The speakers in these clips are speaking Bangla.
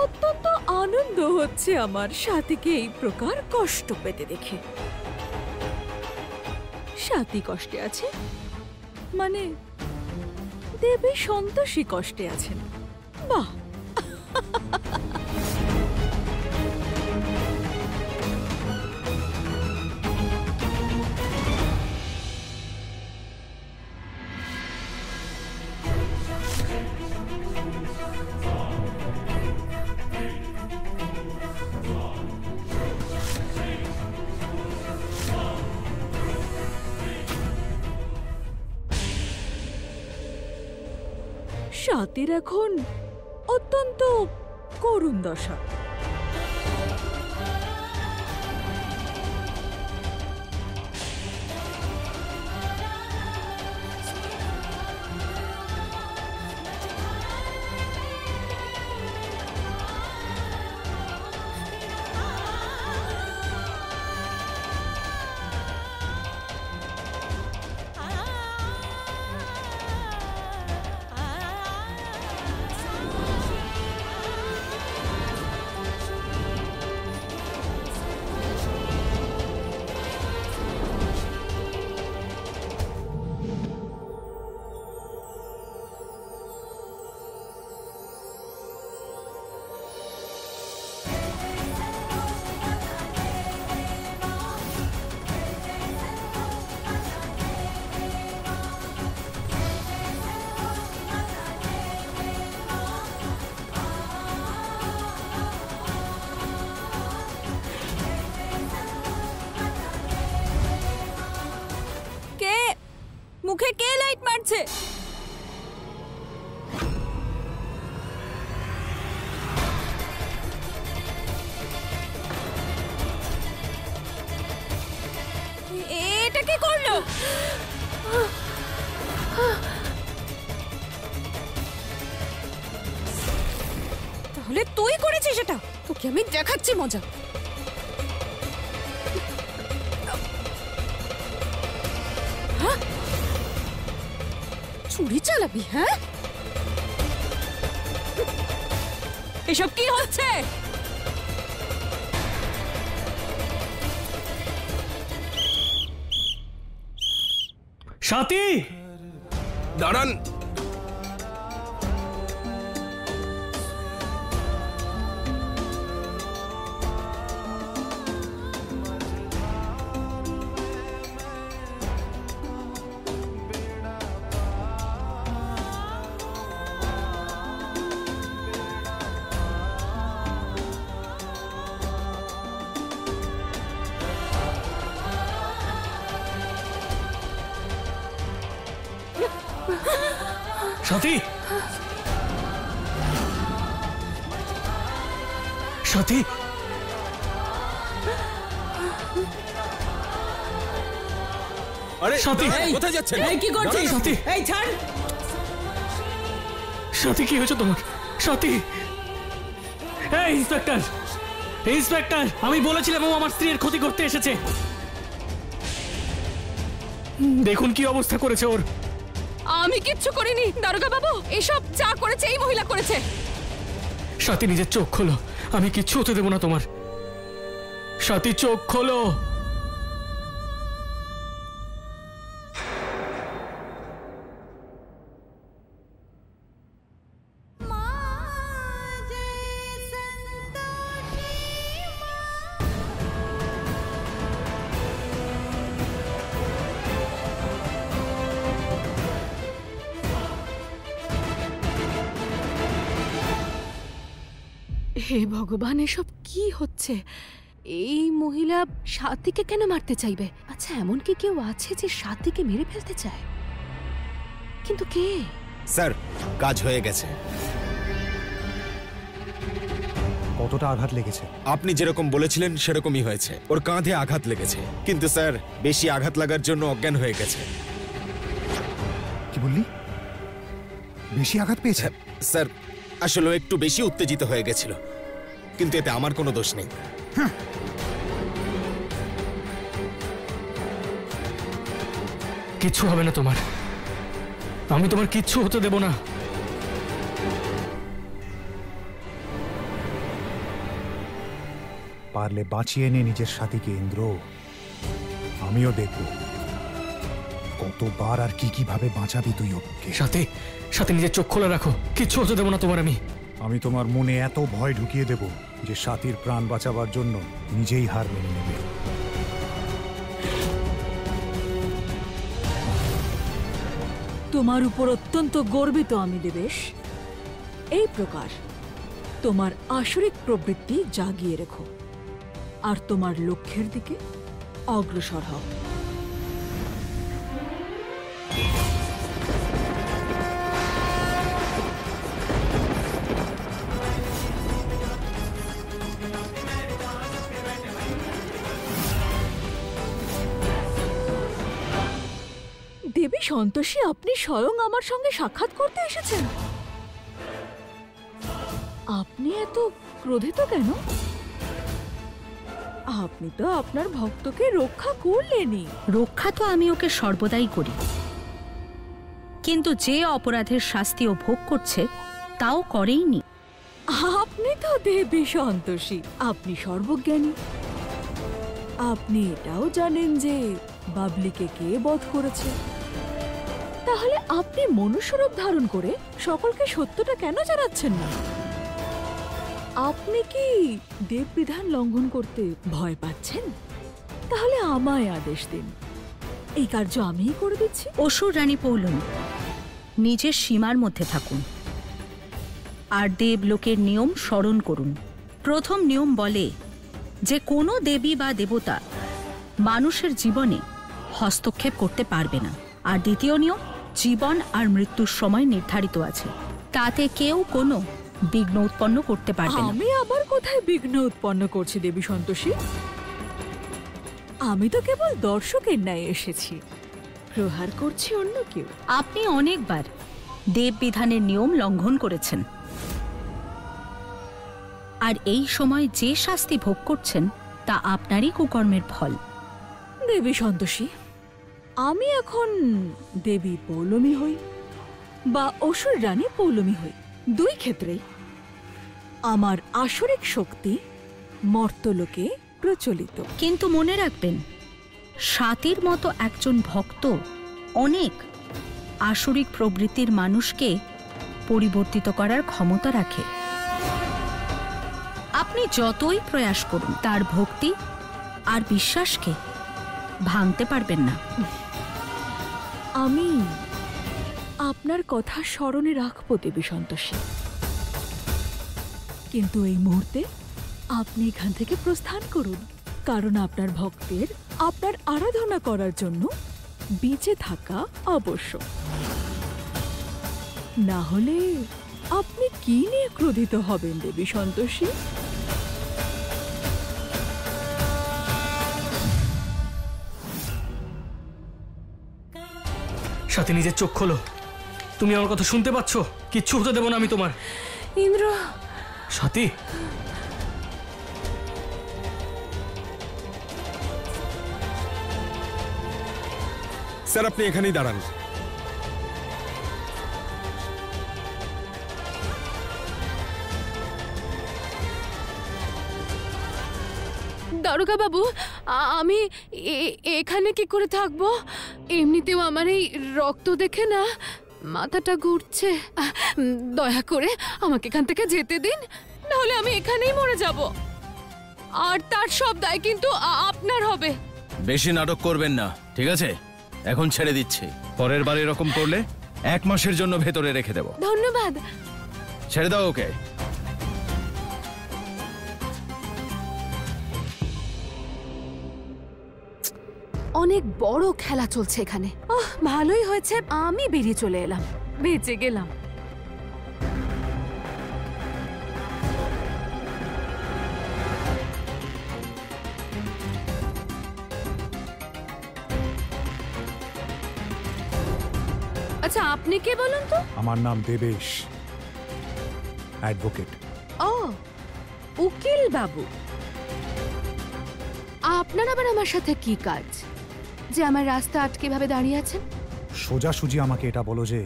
অত্যন্ত আনন্দ হচ্ছে আমার সাথীকে এই প্রকার কষ্ট পেতে দেখে। সাথী কষ্টে আছে মানে দেবী সন্তোষী কষ্টে আছেন। বাহ, সাথীর এখন অত্যন্ত করুণ দশা। মুখে কে লাইট মারছে? এটা কি করলো? তাহলে তুই করেছিস এটা? তোকে আমি দেখাচ্ছি মজা। চুরি চালাবি? হ্যাঁ, এসব কি হচ্ছে? সাথী দাঁড়ান। সাথী, সাথী, আরে সাথী, কোথায় যাচ্ছেন? এই কি করছিস? সাথী, এই ছাড়। সাথী কি হয়েছে তোমার? সাথী, এই ইন্সপেক্টর, ইন্সপেক্টর, আমি বলেছিলাম ও আমার স্ত্রীর ক্ষতি করতে এসেছে। দেখুন কি অবস্থা করেছে ওর। আমি কিচ্ছু করিনি দারোগা বাবু, এসব যা করেছে এই মহিলা করেছে। সাথী নিজের চোখ খোলো, আমি কিচ্ছু হতে দেবো না তোমার। সাথী চোখ খোলো। হে ভগবান, এসব কি হচ্ছে? এই মহিলা সাথীকে কেন মারতে চাইবে? আচ্ছা, এমন কি কেউ আছে যে সাথীকে মেরে ফেলতে চায়? কিন্তু কে? স্যার, কাজ হয়ে গেছে। কতটা আঘাত লেগেছে? আপনি যেরকম বলেছিলেন সেরকমই হয়েছে। ওর কাঁধে আঘাত লেগেছে, কিন্তু স্যার বেশি আঘাত লাগার জন্য অজ্ঞান হয়ে গেছে। কি বললি? বেশি আঘাত পেয়েছে? স্যার, আসলে একটু বেশি উত্তেজিত হয়ে গেছিল, কিন্তু এতে আমার কোনো দোষ নেই। কিচ্ছু হবে না তোমার, আমি তোমার কিচ্ছু হতে দেব না। পারলে বাঁচিয়ে নে নিজের সাথীকে ইন্দ্র। আমিও দেখব কতবার আর কি কিভাবে বাঁচাবি তুই ওকে। সাথে সাথে নিজের চোখ খোলা রাখো, কিচ্ছু হতে দেব না তোমার আমি। আমি তোমার মনে এত ভয় ঢুকিয়ে দেব যে সাথীর প্রাণ বাঁচাবার জন্য নিজেই হার মেনে নেবে। তোমার উপর অত্যন্ত গর্বিত আমি দেবেশ। এই প্রকার তোমার আসরিক প্রবৃত্তি জাগিয়ে রেখো আর তোমার লক্ষ্যের দিকে অগ্রসর হও। দেবী সন্তোষী, আপনি স্বয়ং আমার সঙ্গে সাক্ষাৎ করতে এসেছেন। আপনি এত ক্রোধিত কেন? আপনি তো আপনার ভক্তকে রক্ষা করলেনই। রক্ষা তো আমি ওকে সর্বদাই করি, কিন্তু যে অপরাধের শাস্তি ও ভোগ করছে তাও করেইনি। আপনি তো দেবী সন্তোষী, আপনি সর্বজ্ঞানী। আপনি এটাও জানেন যে বাবলিকে কে বধ করেছে। তাহলে আপনি মনুষ্যরূপ ধারণ করে সকলকে সত্যটা কেন জানাচ্ছেন না? আপনি কি দেব বিধান লঙ্ঘন করতে ভয় পাচ্ছেন? তাহলে আমায় আদেশ দিন, এই কার্য আমিই করে দিচ্ছি। অসুর রানী পৌলমী, নিজের সীমার মধ্যে থাকুন আর দেবলোকের নিয়ম স্মরণ করুন। প্রথম নিয়ম বলে যে কোনো দেবী বা দেবতা মানুষের জীবনে হস্তক্ষেপ করতে পারবে না। আর দ্বিতীয় নিয়ম, জীবন আর মৃত্যুর সময় নির্ধারিত আছে, তাতে কেউ কোনো বিঘ্ন উৎপন্ন করতে পারবে না। আমি আবার কোথায় বিঘ্ন উৎপন্ন করছি দেবী সন্তোষী? আমি তো কেবল দর্শকের ন্যায় এসেছি, প্রহার করছি অন্য কেউ। আপনি অনেকবার দেব বিধানের নিয়ম লঙ্ঘন করেছেন, আর এই সময় যে শাস্তি ভোগ করছেন তা আপনারই কুকর্মের ফল। দেবী সন্তোষী, আমি এখন দেবী পৌলমী হই বা অসুর রানী পৌলমী হই, দুই ক্ষেত্রেই আমার আসরিক শক্তি মর্তলোকে প্রচলিত। কিন্তু মনে রাখবেন, স্বাতীর মতো একজন ভক্ত অনেক আসরিক প্রবৃত্তির মানুষকে পরিবর্তিত করার ক্ষমতা রাখে। আপনি যতই প্রয়াস করুন তার ভক্তি আর বিশ্বাসকে ভাঙতে পারবেন না। আমি আপনার কথা স্মরণে রাখবো দেবী সন্তোষী, কিন্তু এই মুহূর্তে আপনি এখান থেকে প্রস্থান করুন, কারণ আপনার ভক্তের আপনার আরাধনা করার জন্য বেঁচে থাকা আবশ্যক। না হলে আপনি কি নিয়ে ক্রোধিত হবেন দেবী সন্তোষী? সাথে নিজের চোখ খোলো, তুমি আমার কথা শুনতে পাচ্ছ? কিচ্ছু হতে দেব না আমি তোমার। ইন্দ্র, সাথী, স্যার আপনি এখানেই দাঁড়ান। দারোগা বাবু, আমি এখানে কি করে থাকবো? এমনিতেও আমার এই রক্ত দেখে না মাথাটা ঘুরছে। দয়া করে আমাকে এখান থেকে যেতে দিন, নাহলে আমি এখানেই মরে যাব, আর তার সব দায় কিন্তু আপনার হবে। বেশি নাটক করবেন না, ঠিক আছে? এখন ছেড়ে দিচ্ছি, পরের বার এরকম করলে 1 মাসের জন্য ভেতরে রেখে দেব। ধন্যবাদ। ছেড়ে দাও ওকে। অনেক বড় খেলা চলছে এখানে। ভালোই হয়েছে আমি বেরিয়ে চলে এলাম, বেঁচে গেলাম। আচ্ছা, আপনি কে বলুন তো? আমার নাম দেবেশ, অ্যাডভোকেট। ও, উকিল বাবু। আপনার আবার আমার সাথে কি কাজ? যে আমার রাস্তা আটকে ভাবে দাঁড়িয়ে আছেন? সোজাসুজি আমাকে এটা বলো যে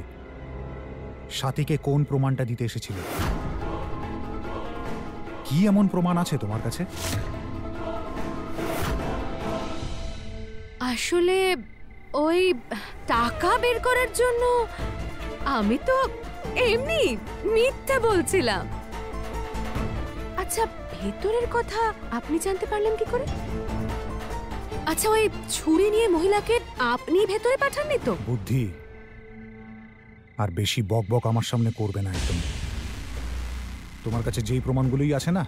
সাথীকে কোন প্রমাণটা দিতে এসেছিলে? কি এমন প্রমাণ আছে তোমার কাছে? আসলে ওই টাকা বের করার জন্য আমি তো এমনি মিথ্যে বলছিলাম। আচ্ছা, ভেতরের কথা আপনি জানতে পারলেন কি করে? আচ্ছা, ওই ছুরি নিয়ে মহিলাকে আপনি ভেতরে পাঠাননি তো? বুদ্ধি, আর বেশি বক বক আমার সামনে করবে না একদম। তোমার কাছে যেই প্রমাণগুলোই আছে না,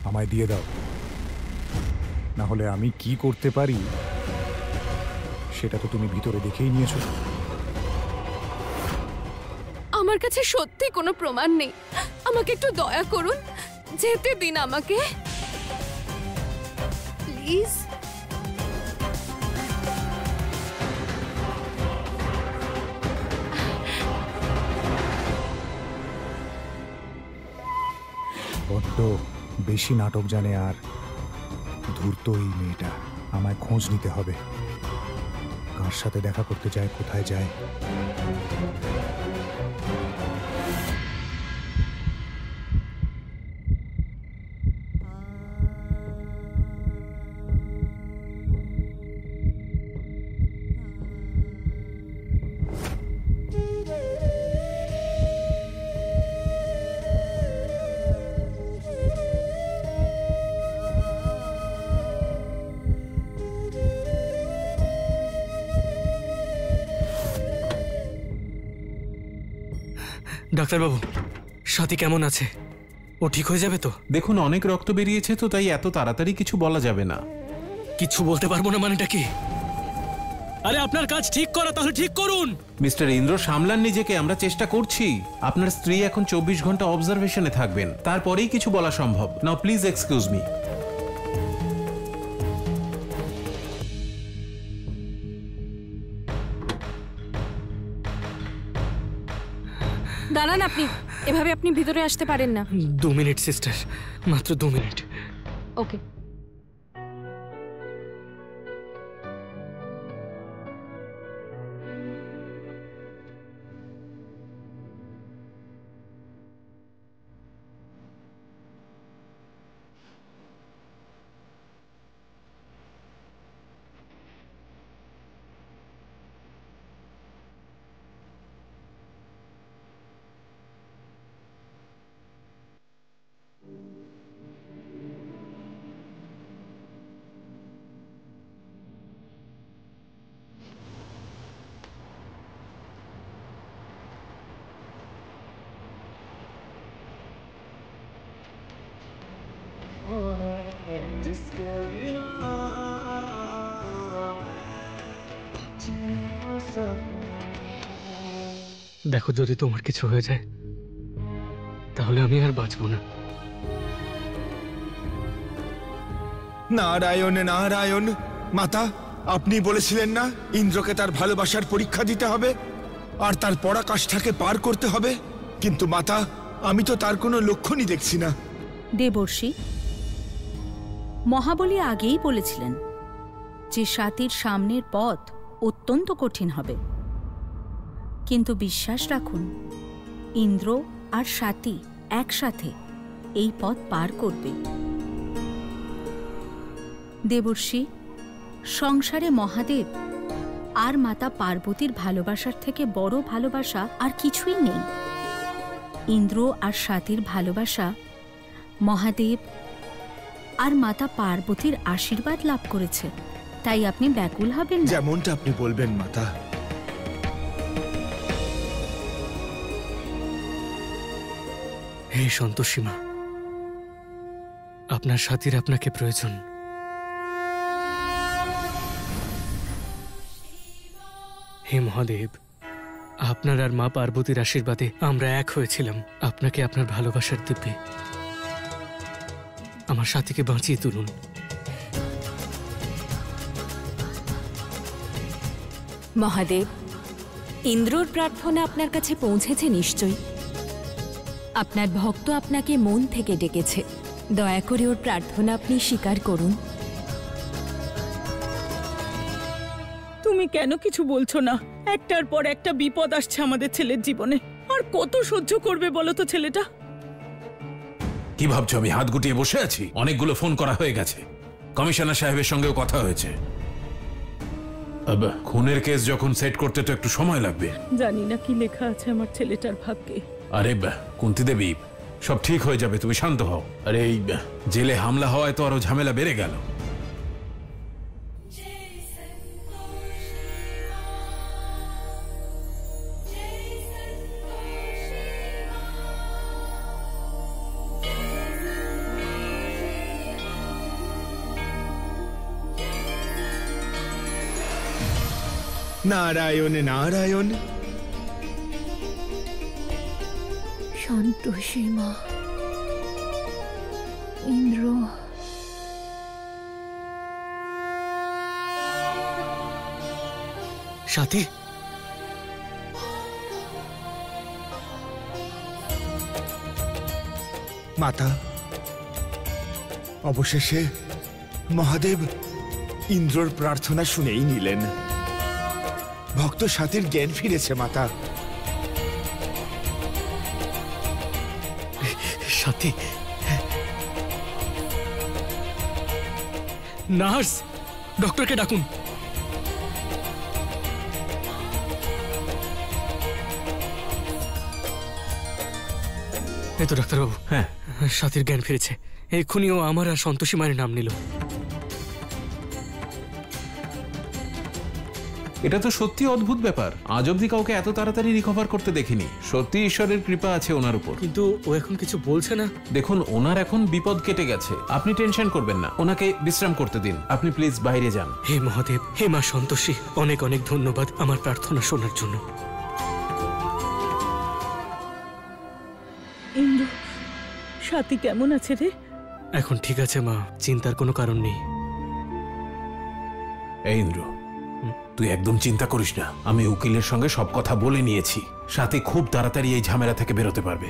আমায় দিয়ে দাও, না হলে আমি কি করতে পারি সেটা তো তুমি ভিতরে দেখেই নিয়েছো। আমার কাছে সত্যি কোনো প্রমাণ নেই, আমাকে একটু দয়া করুন, যেতে দিন আমাকে প্লিজ। বড্ড বেশি নাটক জানে আর ধূর্ত এই মেয়েটা। আমায় খোঁজ নিতে হবে, কার সাথে দেখা করতে যায়, কোথায় যায়। ডাক্তারবাবু, সাথী কেমন আছে? ও ঠিক হয়ে যাবে তো? দেখুন, অনেক রক্ত বেরিয়েছে তো, তাই এত তাড়াতাড়ি কিছু বলা যাবে না। কিছু বলতে পারবো না মানেটা কি? আরে আপনার কাজ ঠিক করা, তাহলে ঠিক করুন। মিস্টার ইন্দ্র, সামলান নিজেকে, আমরা চেষ্টা করছি। আপনার স্ত্রী এখন 24 ঘন্টা অবজারভেশনে থাকবেন, তারপরেই কিছু বলা সম্ভব। নাও প্লিজ এক্সকিউজ মি। দাঁড়ান, আপনি এভাবে আপনি ভিতরে আসতে পারেন না। 2 মিনিট সিস্টার, মাত্র 2 মিনিট। ওকে। দেখো, যদি তোমার কিছু হয়ে যায় তাহলে আমি আর বাঁচবো না। নারায়ণ নারায়ণ। মাতা, আপনি বলেছিলেন না ইন্দ্রকে তার ভালোবাসার পরীক্ষা দিতে হবে আর তার পরাকাষ্ঠাকে পার করতে হবে, কিন্তু মাতা, আমি তো তার কোনো লক্ষণই দেখছি না। দেবর্ষি, মহাবলী আগেই বলেছিলেন যে সাথীর সামনের পথ অত্যন্ত কঠিন হবে, কিন্তু বিশ্বাস রাখুন, ইন্দ্র আর সাথী একসাথে এই পথ পার করবে। দেবর্ষি, সংসারে মহাদেব আর মাতা পার্বতীর ভালোবাসার থেকে বড় ভালোবাসা আর কিছুই নেই। ইন্দ্র আর সাথীর ভালোবাসা মহাদেব আর মাতা পার্বতীর আশীর্বাদ লাভ করেছে, তাই আপনি ব্যাকুল হবেন না। যেমনটা আপনি বলবেন মাতা। হে সন্তোষী মা, আপনার সাথীর আপনাকে প্রয়োজন। হে মহাদেব, আপনার আর মা পার্বতীর আশীর্বাদে আমরা এক হয়েছিলাম। আপনাকে আপনার ভালোবাসার দিব্যে আমার সাথীকে বাঁচিয়ে তুলুন। মহাদেব, ইন্দ্রর প্রার্থনা আপনার কাছে পৌঁছেছে নিশ্চয়ই। আপনার ভক্ত আপনাকে মন থেকে ডেকেছে, দয়া করে ওর প্রার্থনা আপনি স্বীকার করুন। তুমি কেন কিছু বলছো না? একটার পর একটা বিপদ আসছে আমাদের ছেলের জীবনে, আর কত সহ্য করবে বলো তো ছেলেটা? কি ভাবছো আমি হাত গুটিয়ে বসে আছি? অনেকগুলো ফোন করা হয়ে গেছে, কমিশনার সাহেবের সঙ্গেও কথা হয়েছে। খুনের কেস যখন সেট করতে তো একটু সময় লাগবে। জানি না কি লেখা আছে আমার ছেলেটার ভাগ্যে। আরে কুন্তি দেবী, সব ঠিক হয়ে যাবে, তুমি শান্ত হও। আরে এই জেলে হামলা হওয়ায় তো আরো ঝামেলা বেড়ে গেল। নারায়ণ নারায়ণ। সন্তোষী মা, ইন্দ্র, সাথী, মাতা, অবশেষে মহাদেব ইন্দ্রর প্রার্থনা শুনেই নিলেন। ভক্ত সাথীর জ্ঞান ফিরেছে মাতা। সাথী, নার্স, ডক্টরকে ডাকুন। এই তো ডাক্তারবাবু। হ্যাঁ, সাথীর জ্ঞান ফিরেছে। এক্ষুনি ও আমার আর সন্তোষী মায়ের নাম নিল। এটা তো সত্যি অদ্ভুত ব্যাপার। আজ অব্দি কাউকে এত তাড়াতাড়ি রিকভার করতে দেখিনি। সত্যি ঈশ্বরের কৃপা আছে ওনার উপর। কিন্তু ও এখন কিছু বলছে না। দেখুন, ওনার এখন বিপদ কেটে গেছে, আপনি টেনশন করবেন না। ওনাকে বিশ্রাম করতে দিন। আপনি প্লিজ বাইরে যান। হে মহাদেব, হে মা সন্তোষী, অনেক অনেক ধন্যবাদ আমার প্রার্থনা শোনার জন্য। ইন্দ্র, সাথী কেমন আছে রে? এখন ঠিক আছে মা, চিন্তার কোনো কারণ নেই। এই ইন্দ্র, তুই একদম চিন্তা করিস না। আমি উকিলের সঙ্গে সব কথা বলে নিয়েছি। সাথে খুব তাড়াতাড়ি এই ঝামেলা থেকে বেরোতে পারবে।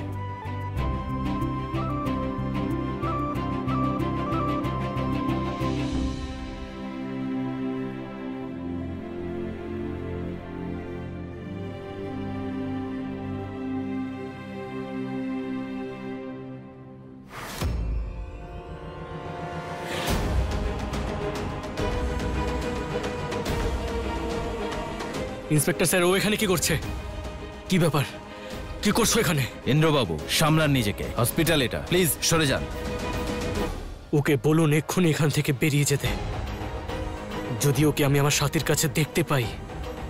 ইন্সপেক্টর স্যার, ও এখানে কি করছে? কি ব্যাপার? কি করছো এখানে? ইন্দ্রবাবু, সামলান নিজেকে। হসপিটাল এটা, প্লিজ সরে যান। ওকে বলুন এক্ষুনি এখান থেকে বেরিয়ে যেতে। যদি ওকে আমি আমার সাথীর কাছে দেখতে পাই,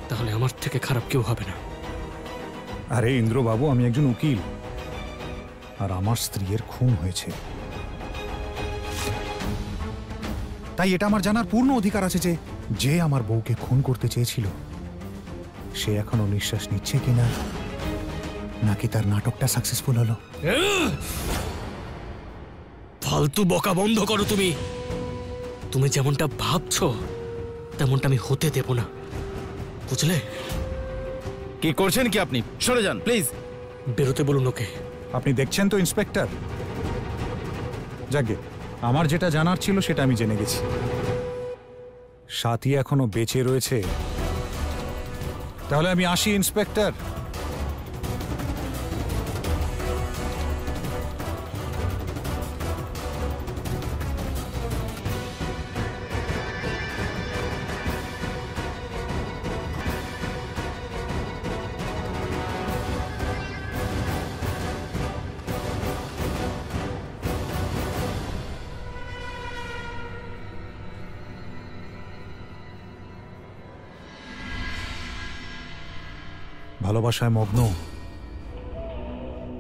তাহলে আমার থেকে খারাপ কেউ হবে না। আরে ইন্দ্রবাবু, আমি একজন উকিল, আর আমার স্ত্রীর খুন হয়েছে। তাই এটা আমার জানার পূর্ণ অধিকার আছে যে যে আমার বউকে খুন করতে চেয়েছিল সে এখনো নিঃশ্বাস নিচ্ছে কিনা, নাকি তার নাটকটা সাকসেসফুল হলো। ফালতু বকা বন্ধ করো তুমি। তুমি যেমনটা ভাবছো তেমনটা আমি হতে দেব না, বুঝলে? কি করছেন কি আপনি? সরে যান প্লিজ। বেরোতে বলুন ওকে। আপনি দেখছেন তো ইন্সপেক্টর, যাকে আমার যেটা জানার ছিল সেটা আমি জেনে গেছি। সাথী এখনো বেঁচে রয়েছে। তাহলে আমি আসি ইন্সপেক্টর। ভালোবাসায় মগ্ন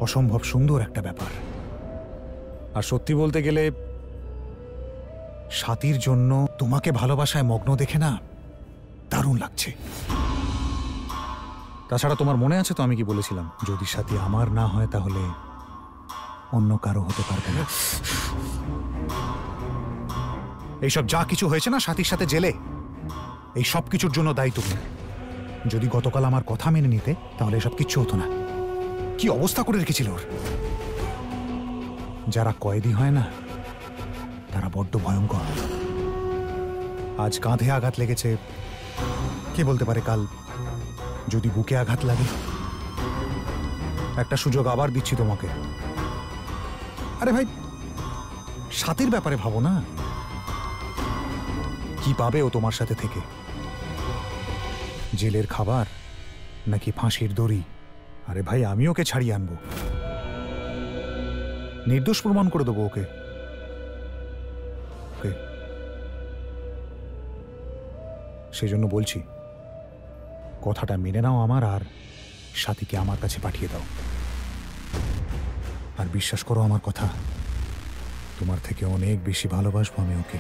অসম্ভব সুন্দর একটা ব্যাপার। আর সত্যি বলতে গেলে সাথীর জন্য তোমাকে ভালোবাসায় মগ্ন দেখে না দারুণ লাগছে। তাছাড়া তোমার মনে আছে তো আমি কি বলেছিলাম, যদি সাথী আমার না হয় তাহলে অন্য কারো হতে পারবে না। এইসব যা কিছু হয়েছে না সাথীর সাথে জেলে, এই সব কিছুর জন্য দায়ী তুমি। যদি গতকাল আমার কথা মেনে নিতে তাহলে এসব কিচ্ছু হতো না। কি অবস্থা করে রেখেছিল ওর। যারা কয়েদি হয় না তারা বড্ড ভয়ঙ্কর। আজ কাঁধে আঘাত লেগেছে, কে বলতে পারে কাল যদি বুকে আঘাত লাগে। একটা সুযোগ আবার দিচ্ছি তোমাকে। আরে ভাই, সাথীর ব্যাপারে ভাবো না। কি পাবে ও তোমার সাথে থেকে? জেলের খাবার নাকি ফাঁসির দড়ি? আরে ভাই, আমি ওকে ছাড়িয়ে আনবো, নির্দোষ প্রমাণ করে দেবো ওকে। সেই জন্য বলছি, কথাটা মেনে নাও আমার, আর সাথীকে আমার কাছে পাঠিয়ে দাও। আর বিশ্বাস করো আমার কথা, তোমার থেকে অনেক বেশি ভালোবাসবো আমি ওকে।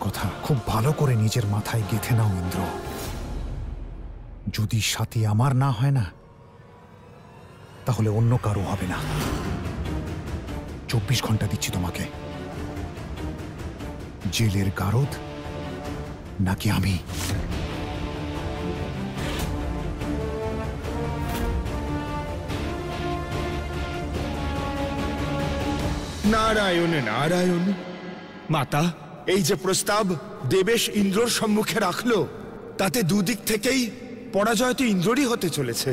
কথা খুব ভালো করে নিজের মাথায় গেঁথে নাও ইন্দ্র, যদি সাথী আমার না হয় না, তাহলে অন্য কারো হবে না। 24 ঘন্টা দিচ্ছি তোমাকে, জেলের গারদ নাকি আমি। নারায়ণ নারায়ণ। মাতা, এই যে প্রস্তাব দেবেশ ইন্দ্রর সম্মুখে রাখলো, তাতে দুদিক থেকেই পরাজয় তো ইন্দ্ররই হতে চলেছে।